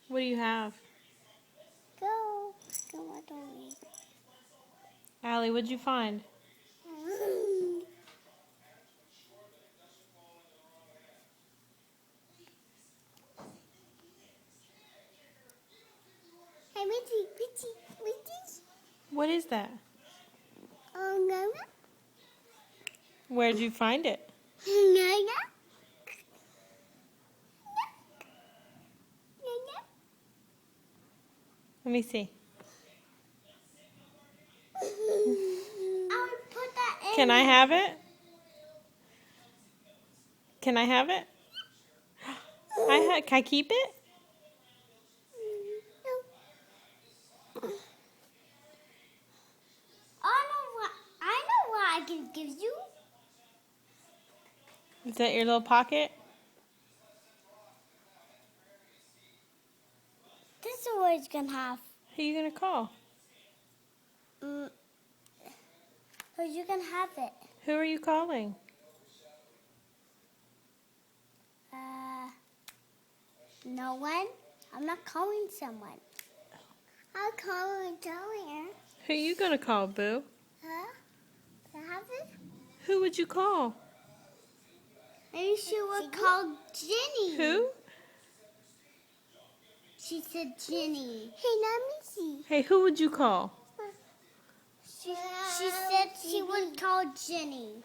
What do you have? Go. Go, what do we? Allie, what'd you find? Hey, Mitzi. What is that? Oh, no. Where'd you find it? No. Let me see. I'll put that in. Can I have it? Can I have it? Can I keep it? I know what I can give you. Is that your little pocket? This is what it's gonna have. Who are you gonna call? So you can have it. Who are you calling? No one. I'm not calling someone. I'll call Victoria. Who are you gonna call, Boo? Huh? Have it? Who would you call? Maybe she would call Jenny. Who? She said Jenny. Hey, let me see. Hey, who would you call? She said she would call Jenny.